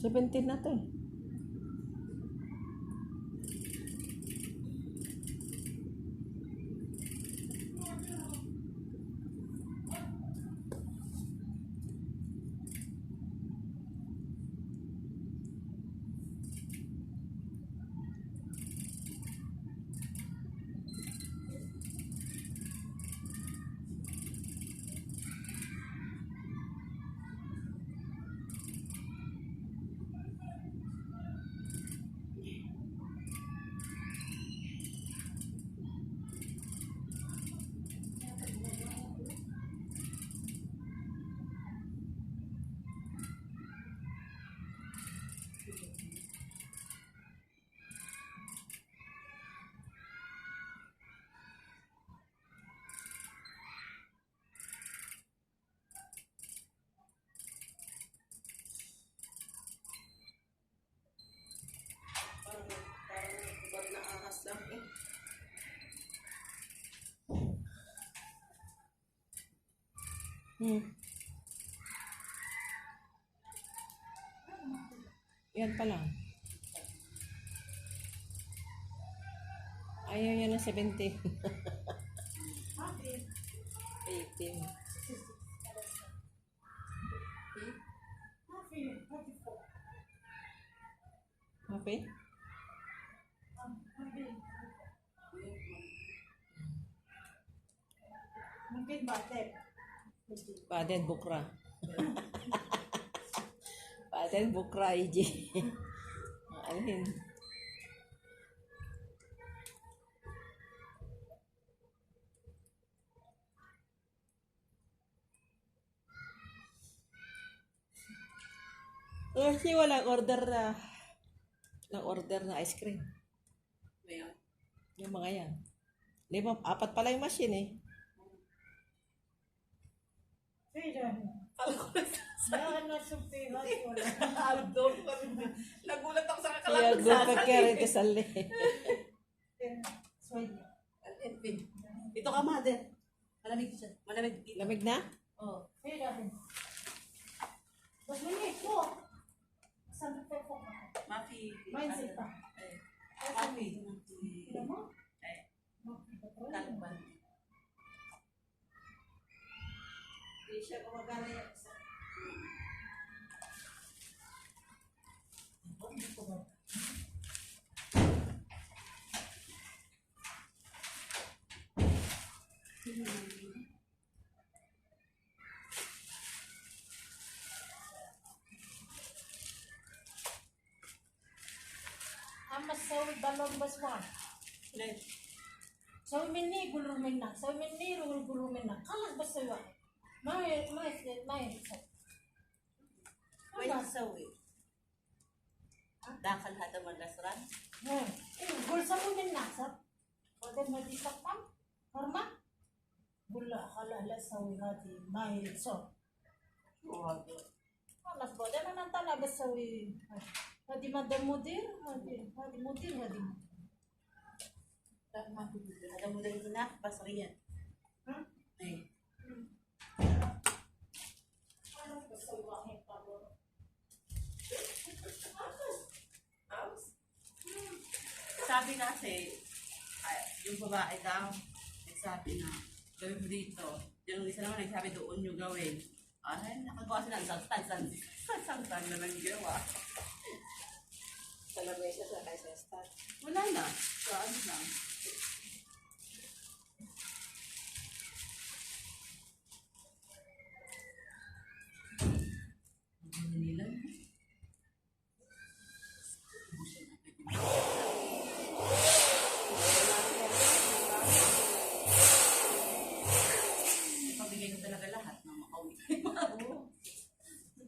17 na to eh. Yan pa lang. Ayaw niya ng 17. 18. Happy? Mungkin batet. Paden bukra. Paden bukra iji. Alin? Kasi walang order na ice cream. Ngayon. Yung mga yan. 4 pala yung machine eh. Pero, Alam ko na nasupihan ko lang. Aldon pa rin. Nagulat ako sa Kaya kakalapag go pa kaya kasali. Swede. Ito ka, mother. Malamig siya. Malamig. Lamig na? Oh. Pero, mas minit ko. Saan ko po? Mafi. Mindset pa. Mafi. Alam mo? Kalban. Hindi siya gumagana yan. Amas sawi balong baswan. Sawi minni gulumin na. Sawi minni gulumin na. Kalas basawa. May. May sawi. Dakal hada malasran. Gul sa munin na sa. Pwede madisak pa. Horma. Gula halala sawi hati. May so. Alas boda na nang talaga sawi. Hadi madam mudir. Hadi mudir. Hada mo din na. Pasriyan. Ay. Sabi kasi, yung babae daw, nagsabi na, gawin mo dito. Yung isa naman nagsabi doon yung gawin. Ay, nakagawa sila ng sangtan na lang gawa. Sa lamesa sa kaysa start. Wala na. So, ano lang. Nila. Pabigay ko talaga lahat ng makauwi.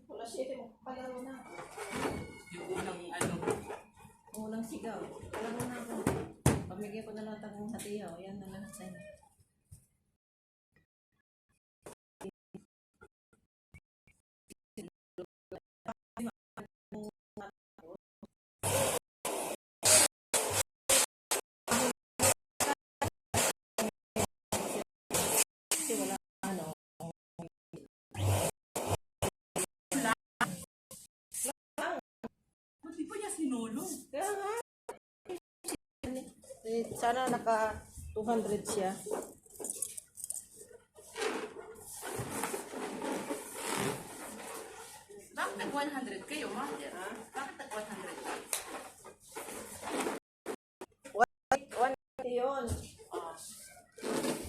Wala siya mo. Palaro na. Yung unang ano. Unang sigaw. Palaro na ako. Pamigay ko na sinulong. Kaya nga. Sana naka 200 siya. Bakit nag-100 kayo, mother? Ha? Bakit nag-100 ka? 1 yun.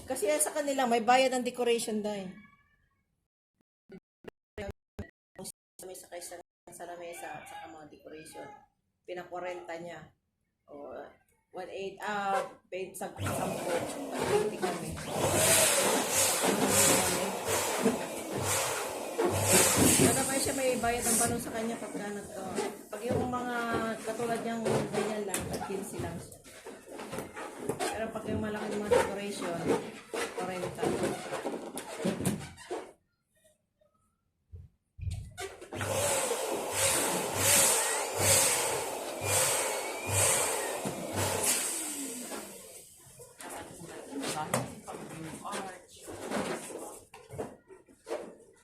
Kasi sa kanila may bayad ng decoration dahil. May sakay sa lamesa at saka mga decoration. Pinakorenta niya. O 1.8 paid sa 10. 20 kami. Kaya naman siya may bayad ng balon sa kanya pagka nagto. Pag yung mga katulad niyang ganyan lang, 15 lang siya. Pero pag yung malaki mga decoration, 40.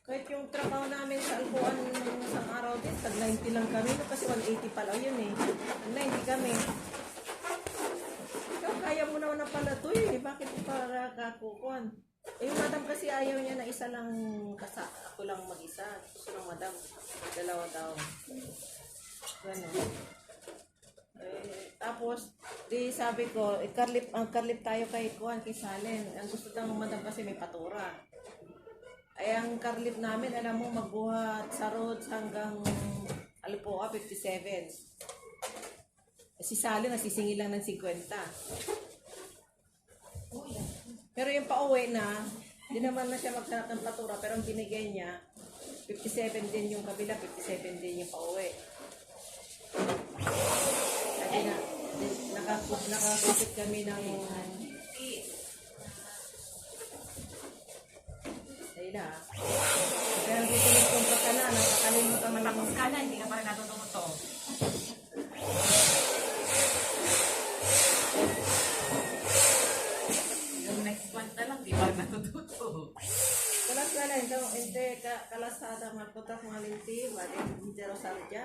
Kahit yung trabaho namin sa Alcoan nung isang araw din, tag 90 lang kami. No, kasi 180 pala yun eh. Tag 90 kami. Ikaw, kaya mo naman na pala to eh. Bakit para kakukuhan? Eh, yung madam kasi ayaw niya na isa lang ako lang mag-isa. Gusto ng madam. Dalawa daw. Gano'n. Tapos, di sabi ko, ang karlip tayo kay Kuan, kay Salen. Ang gusto daw ng madam kasi may patura. Ay, ang karlip namin, alam mo, magbuhat sa roads hanggang Alpoa, 57. Si Salen, nasisingil lang ng 50. Pero yung pauwi na, di naman na siya maghanap ng patura, pero ang binigay niya, 57 din yung kabila, 57 din yung pauwi. Sabi na, nakakupit kami ng ayun na. Pero dito nagpunta ka na, nakakalimutan mo Matapos ka na, hindi ka pa rin natututo. Yung next month na lang, di ba natututo? kalas na lang, hindi kalasada magputak mga linti, bali hindi Rosarja.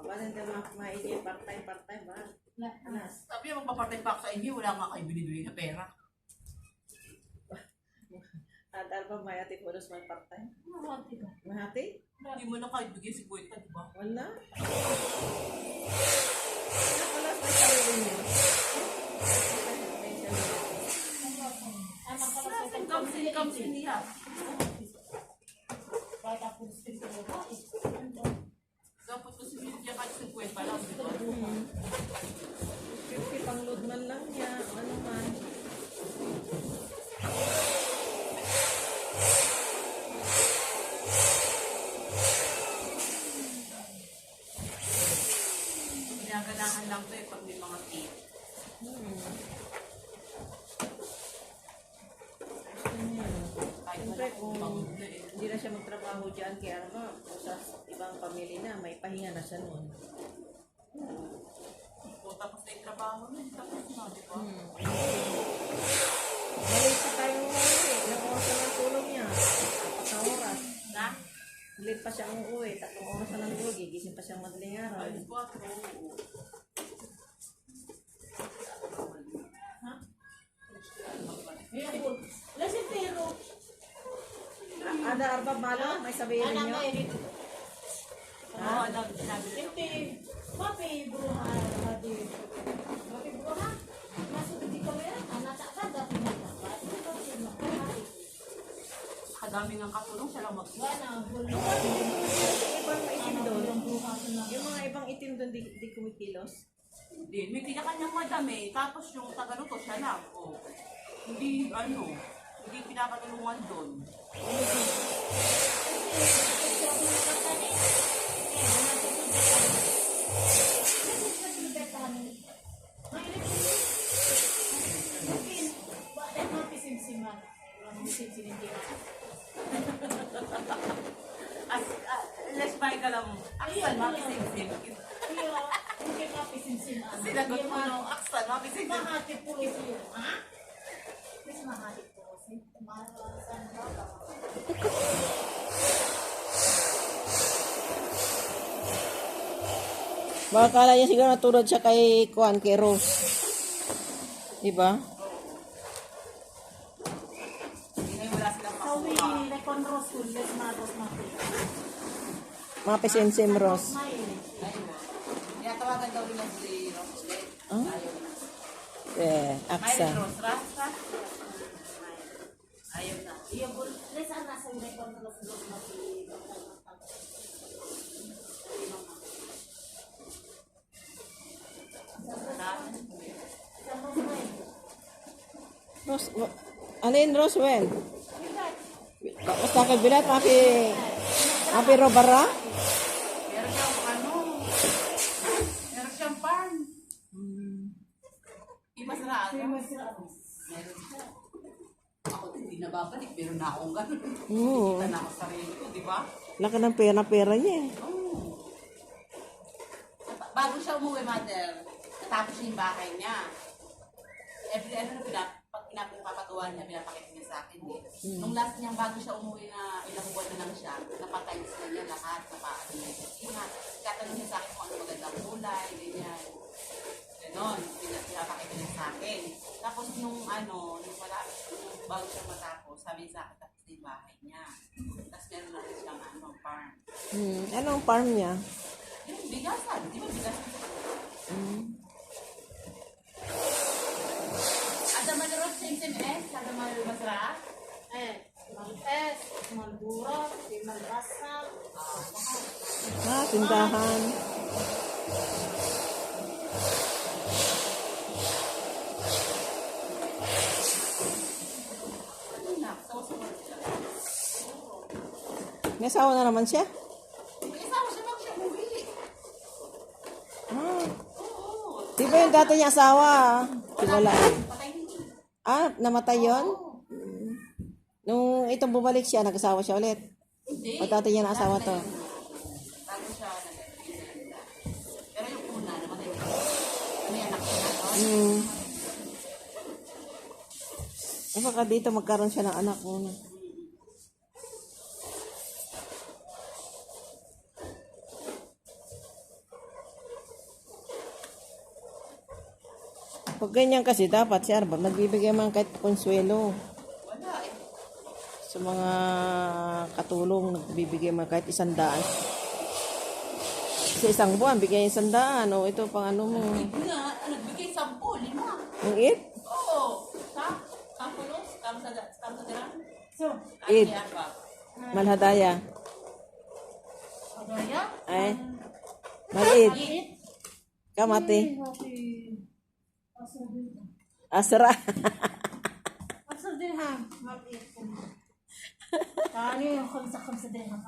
Bali hindi maigi, part-time ba? Anas. Sabi niya, magpapartay pa ako sa inyo, wala nga kayo binibigay na pera. At alba mayati pulos may part-time. Mahati ka. Mahati? Hindi mo na kayo bigay si Buweta, di ba? Wala. Kalas may sarili niyo. Anak ka lang sa Comes in niya. Kahit ako gusto ko ba? Dapat ko si Lydia kahit 50 lang, di ba? 50 pang load man lang niya, o ano man. Ginaganahan lang to eh pag may mga tip. Kahit Siyempre, wala kung pagod na eh. hindi na siya magtrabaho dyan, kaya ano, kung sa ibang pamilya na, may pahinga na siya noon. O tapos na yung trabaho na, tapos na, di ba? Malit pa tayo umuwi. Ilang oras na ng tulog niya. 4 na oras. Na? Late pa siya umuwi. 3 oras na ng tulog. Gigising pa siyang madaling araw. Alis 4, oo. Ha? Lasing pero. Ada Arba Malo, may sabihin Anak niyo. nga yun. Oo, ano, sabi ko. Hindi. Mapi buruhan. Mapi buruhan. Masuk di kamera. Anak tak kada punya dapat. Kadami ng katulong siya lang mag-isa. Wala. Yung ibang itim doon. Buruhan na. Yung mga ibang itim doon, di kumikilos. Hindi, may kanya-kanyang madami. Tapos yung taga-luto siya lang. O, hindi, ano, hindi pinapatulungan doon. Let's buy ka lang. Aksan, mapisim-sim. Sinagot mo nung aksan, mapisim-sim. Mahati po siya. Ha? Mas mahati po siya. Mahalasan ba? Baka kala niya siguro natulad siya kay Kuan, kay Rose. Diba? Hindi ngayon wala silang So we masuka. recon Rose will let Matos Mati. Mga pesensim Rose. Smile. Ayun. Kaya tawagan daw nila si Roxette. Ah? Ayaw na. Aksa. Mayroon Rose, Rasta. Ayaw na. Iya bul. Let's nasa recon Rose Mati. Rose, alin Rose, when? Basta kay Bilat, mapi robara? Meron siyang ano. Meron siyang farm. Iba sa raga. Meron siya. Ako hindi nababalik, pero na akong ganun. Oo. Kita na ako sa sarili ko, di ba? Laki ng pera niya eh. Oo. Bago siya umuwi, mother, natapos niya yung bahay niya. Pag pinapapatuwa niya, pinapakita niya sa akin eh. Nung last niyang bago siya umuwi na ilang buwan na lang siya, napatiles na niya lahat, napaano niya. Katanong niya sa akin kung ano magandang kulay, ganyan. Ganon, pinapakita niya sa akin. Tapos nung bago siya matapos, sabi niya sa akin, tapos na yung bahay niya. Tapos meron na rin siyang farm. Anong farm niya? Yung bigasan, di ba bigasan? Ada menurut SMS, ada menurut Basra. Maltes, Malbura, Malbasa. Tindahan. Ano na, sawa-sawa siya. May asawa na naman siya? May asawa siya bago siya umuwi. Ah, Oo. di ba yung dati niya asawa? Wala. Patay hindi. Namatay yun? Nung itong bumalik siya, nag-asawa siya ulit. Hindi. O dati niya na asawa to? Bago siya nag-isa. Pero yung una, namatay siya. May anak siya na. Baka dito magkaroon siya ng anak muna. Pag ganyan kasi dapat si Arbor nagbibigay man kahit konsuelo Wala eh. sa mga katulong, nagbibigay man kahit 100. Sa isang buwan, bigay 100. O ito pang ano mo. Nagbigay 10, 5. Yung it? Oo. Kampulos, kamsadirang. So, Eid. Kaya ba? Malhadaya. Adaya. Ay. Malid. Kamati. Asra. Asal dirham. Maliit. Kani yung kamsa dirham.